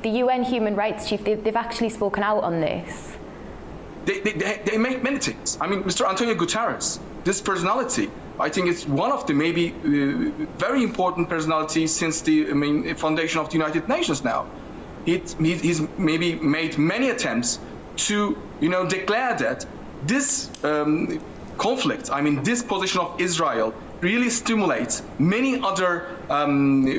The UN Human Rights Chief, they've actually spoken out on this. They make many things. I mean, Mr. Antonio Guterres, this personality, I think it's one of the maybe very important personalities since the foundation of the United Nations now. He's maybe made many attempts to, declare that this conflict, this position of Israel really stimulates many other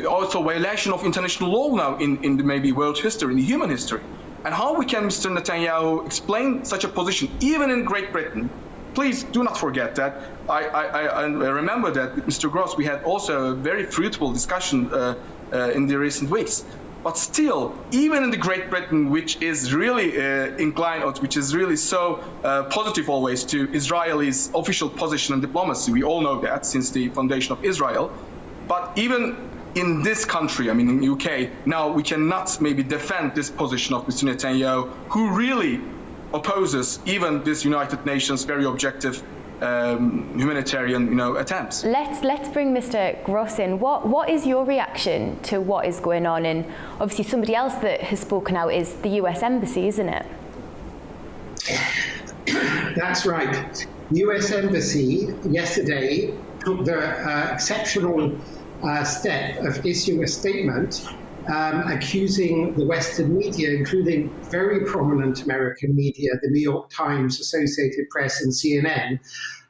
also violation of international law now in the maybe world history, in the human history. And how we can, Mr. Netanyahu, explain such a position, even in Great Britain? Please do not forget that. I remember that with Mr. Gross, we had also a very fruitful discussion in the recent weeks. But still, even in the Great Britain, which is really inclined, or which is really so positive always to Israelis' official position and diplomacy, we all know that since the foundation of Israel. But even in this country, in the UK, now we cannot maybe defend this position of Mr. Netanyahu, who really opposes even this United Nations very objective humanitarian, attempts. Let's bring Mr. Gross in. What is your reaction to what is going on? And obviously somebody else that has spoken out is the US Embassy, isn't it? That's right. The US Embassy yesterday took the exceptional step of issuing a statement accusing the Western media, including very prominent American media, the New York Times, Associated Press, and CNN,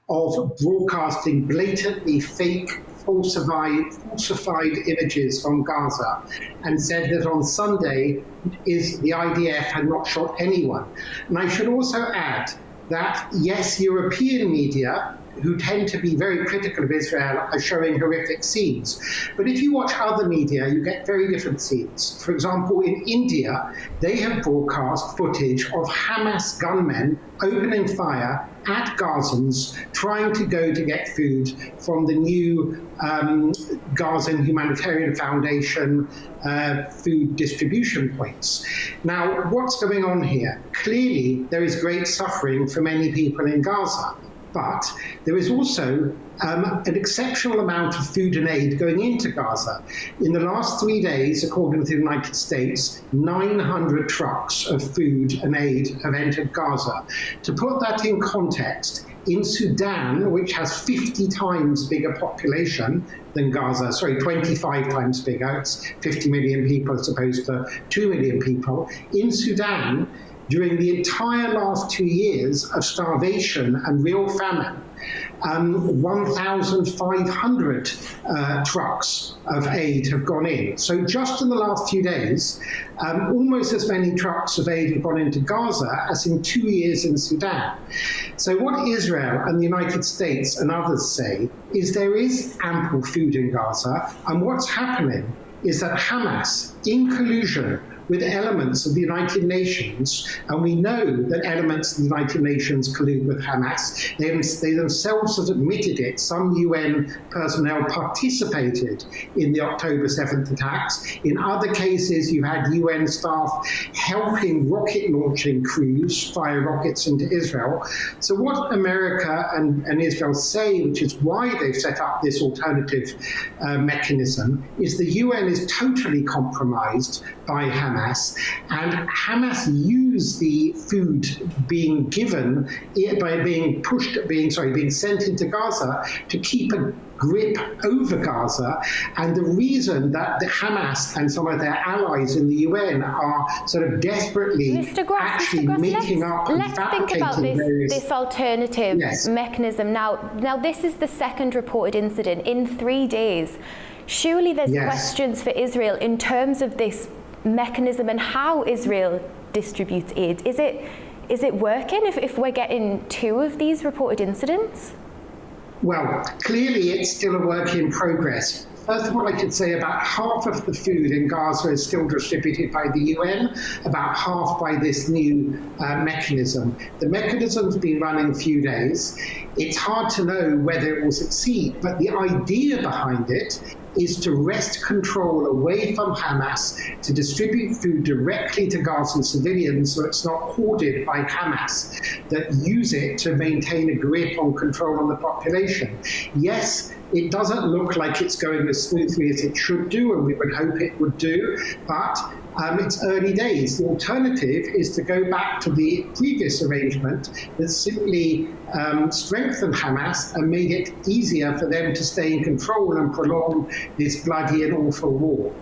of broadcasting blatantly fake, falsified images from Gaza, and said that on Sunday the IDF had not shot anyone. And I should also add that, yes, European media, who tend to be very critical of Israel, are showing horrific scenes. But if you watch other media, you get very different scenes. For example, in India, they have broadcast footage of Hamas gunmen opening fire at Gazans trying to go to get food from the new Gaza Humanitarian Foundation food distribution points. Now, what's going on here? Clearly, there is great suffering for many people in Gaza. But there is also an exceptional amount of food and aid going into Gaza. In the last 3 days, according to the United States, 900 trucks of food and aid have entered Gaza. To put that in context, in Sudan, which has 50 times bigger population than Gaza, 25 times bigger, it's 50 million people as opposed to 2 million people, in Sudan, during the entire last 2 years of starvation and real famine, 1,500 trucks of aid have gone in. So just in the last few days, almost as many trucks of aid have gone into Gaza as in 2 years in Sudan. So what Israel and the United States and others say is there is ample food in Gaza, and what's happening is that Hamas, in collusion with elements of the United Nations, and we know that elements of the United Nations collude with Hamas. They themselves have admitted it. Some UN personnel participated in the October 7th attacks. In other cases, you had UN staff helping rocket launching crews fire rockets into Israel. So what America and Israel say, which is why they've set up this alternative mechanism, is the UN is totally compromised by Hamas, and Hamas used the food being given by being sent into Gaza to keep a grip over Gaza. And the reason that the Hamas and some of their allies in the UN are sort of desperately making up and fabricating. Let's think about this alternative mechanism now. Now, this is the second reported incident in 3 days. Surely there's questions for Israel in terms of this mechanism and how Israel distributes aid. Is it working if we're getting 2 of these reported incidents? Well, clearly it's still a work in progress. First of all, I could say about half of the food in Gaza is still distributed by the UN, about half by this new mechanism. The mechanism's been running a few days. It's hard to know whether it will succeed, but the idea behind it is to wrest control away from Hamas, to distribute food directly to Gazan civilians so it's not hoarded by Hamas, that use it to maintain a grip on control on the population. Yes, it doesn't look like it's going as smoothly as it should do, and we would hope it would do, but it's early days. The alternative is to go back to the previous arrangement that simply strengthened Hamas and made it easier for them to stay in control and prolong this bloody and awful war.